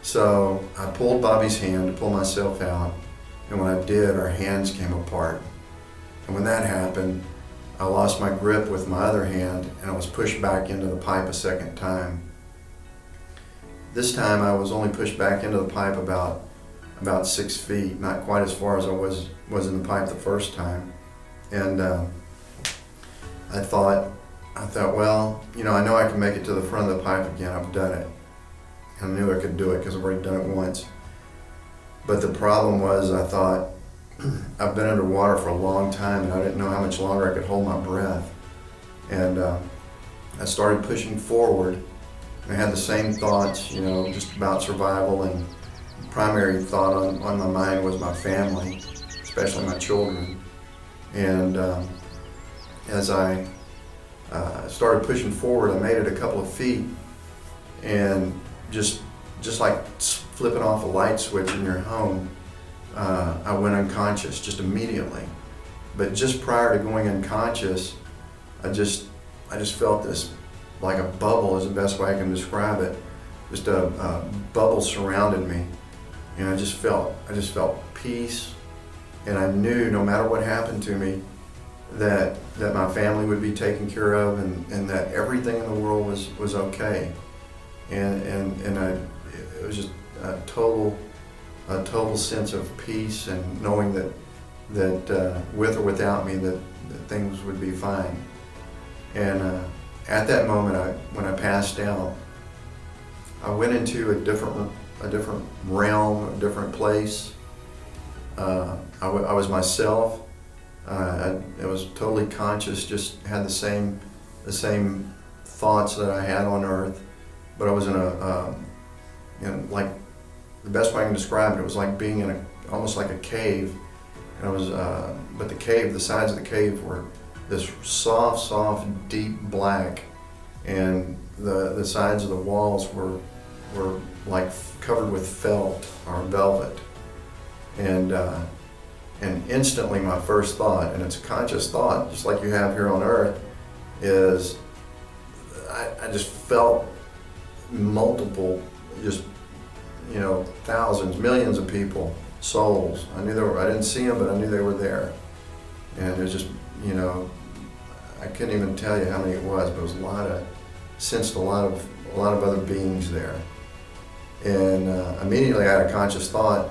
So I pulled Bobby's hand to pull myself out, and when I did, our hands came apart. And when that happened, I lost my grip with my other hand, and I was pushed back into the pipe a second time. This time I was only pushed back into the pipe about 6 feet, not quite as far as I was in the pipe the first time. And I thought, well, you know, I know I can make it to the front of the pipe again. I've done it. I knew I could do it because I've already done it once. But the problem was, I thought, I've been underwater for a long time and I didn't know how much longer I could hold my breath. And I started pushing forward. I had the same thoughts, you know, just about survival, and the primary thought on my mind was my family, especially my children. And as I started pushing forward, I made it a couple of feet, and just like flipping off a light switch in your home, I went unconscious just immediately. But just prior to going unconscious, I just felt this, like a bubble is the best way I can describe it. Just a bubble surrounded me, and I just felt peace. And I knew no matter what happened to me, that my family would be taken care of, and that everything in the world was okay. And it was just a total sense of peace, and knowing that with or without me, that things would be fine. And at that moment, when I passed out, I went into a different realm, a different place. I was myself. I was totally conscious, just had the same thoughts that I had on Earth, but I was in like, the best way I can describe it was like being in almost like a cave. And I was, but the sides of the cave were this soft, deep black, and the sides of the walls were like covered with felt or velvet. And instantly my first thought, and it's a conscious thought, just like you have here on Earth, is I just felt multiple, just, you know, thousands, millions of people, souls. I knew I didn't see them, but I knew they were there. And it was just, you know, I couldn't even tell you how many it was, but it was sensed a lot of other beings there. And immediately I had a conscious thought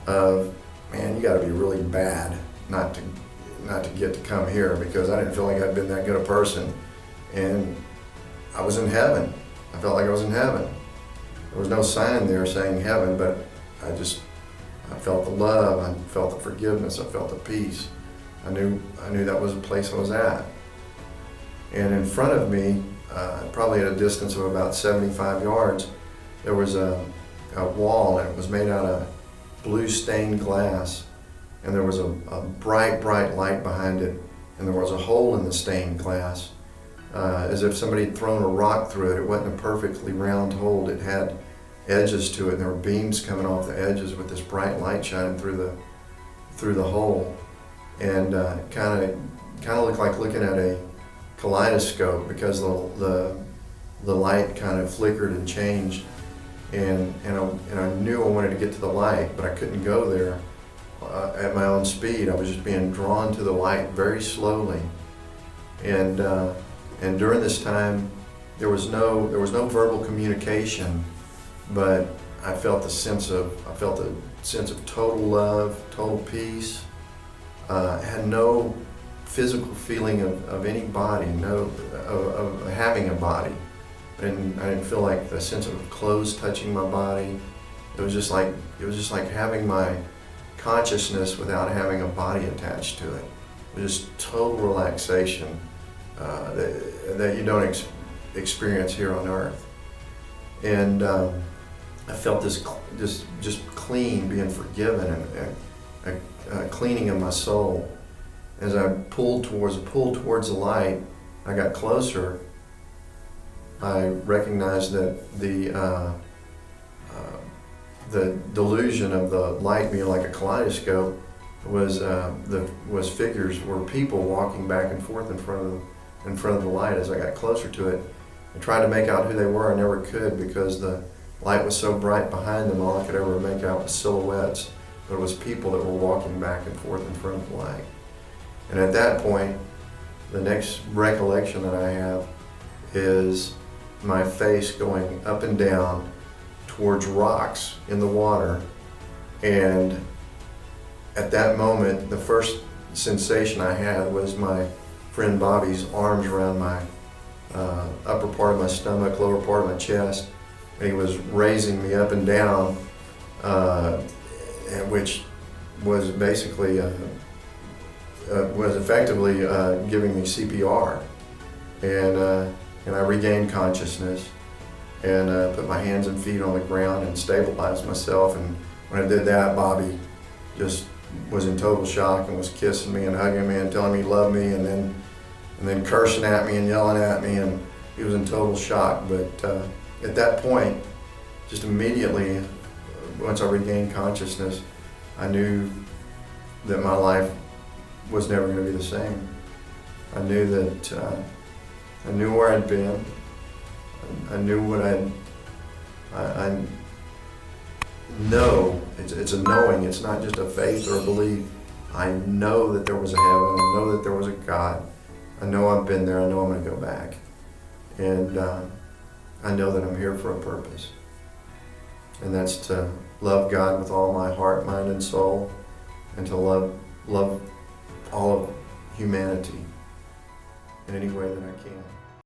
of, man, you got to be really bad not to get to come here, because I didn't feel like I'd been that good a person. And I was in heaven. I felt like I was in heaven. There was no sign there saying heaven, but I felt the love, I felt the forgiveness, I felt the peace. I knew that was the place I was at. And in front of me, probably at a distance of about 75 yards, there was a wall, and it was made out of blue stained glass, and there was a bright light behind it, and there was a hole in the stained glass, as if somebody had thrown a rock through it. It wasn't a perfectly round hole. It had edges to it, and there were beams coming off the edges with this bright light shining through the hole. And kind of looked like looking at a kaleidoscope, because the light kind of flickered and changed. And I knew I wanted to get to the light, but I couldn't go there at my own speed. I was just being drawn to the light very slowly. And during this time, there was no verbal communication, but I felt the sense of total love, total peace. I had no physical feeling of any body, of having a body. I didn't feel like the sense of clothes touching my body. It was just like having my consciousness without having a body attached to it. It was just total relaxation that you don't experience here on Earth. And I felt this just clean, being forgiven, and a cleaning of my soul. As I pulled towards the light, I got closer. I recognized that the delusion of the light being like a kaleidoscope was figures, were people walking back and forth in front of the light. As I got closer to it, I tried to make out who they were. I never could, because the light was so bright behind them, all I could ever make out was silhouettes, but it was people that were walking back and forth in front of the light. And at that point, the next recollection that I have is my face going up and down towards rocks in the water. And at that moment, the first sensation I had was my friend Bobby's arms around my upper part of my stomach, lower part of my chest, and he was raising me up and down, which was basically was effectively giving me CPR, and I regained consciousness and put my hands and feet on the ground and stabilized myself. And when I did that, Bobby just was in total shock and was kissing me and hugging me and telling me he loved me, and then cursing at me and yelling at me, and he was in total shock. But at that point, just immediately, once I regained consciousness, I knew that my life was never going to be the same. I knew that I knew where I'd been. I knew what I know. It's a knowing. It's not just a faith or a belief. I know that there was a heaven. I know that there was a God. I know I've been there. I know I'm going to go back. And I know that I'm here for a purpose. And that's to love God with all my heart, mind, and soul, and to love all of humanity in any way that I can.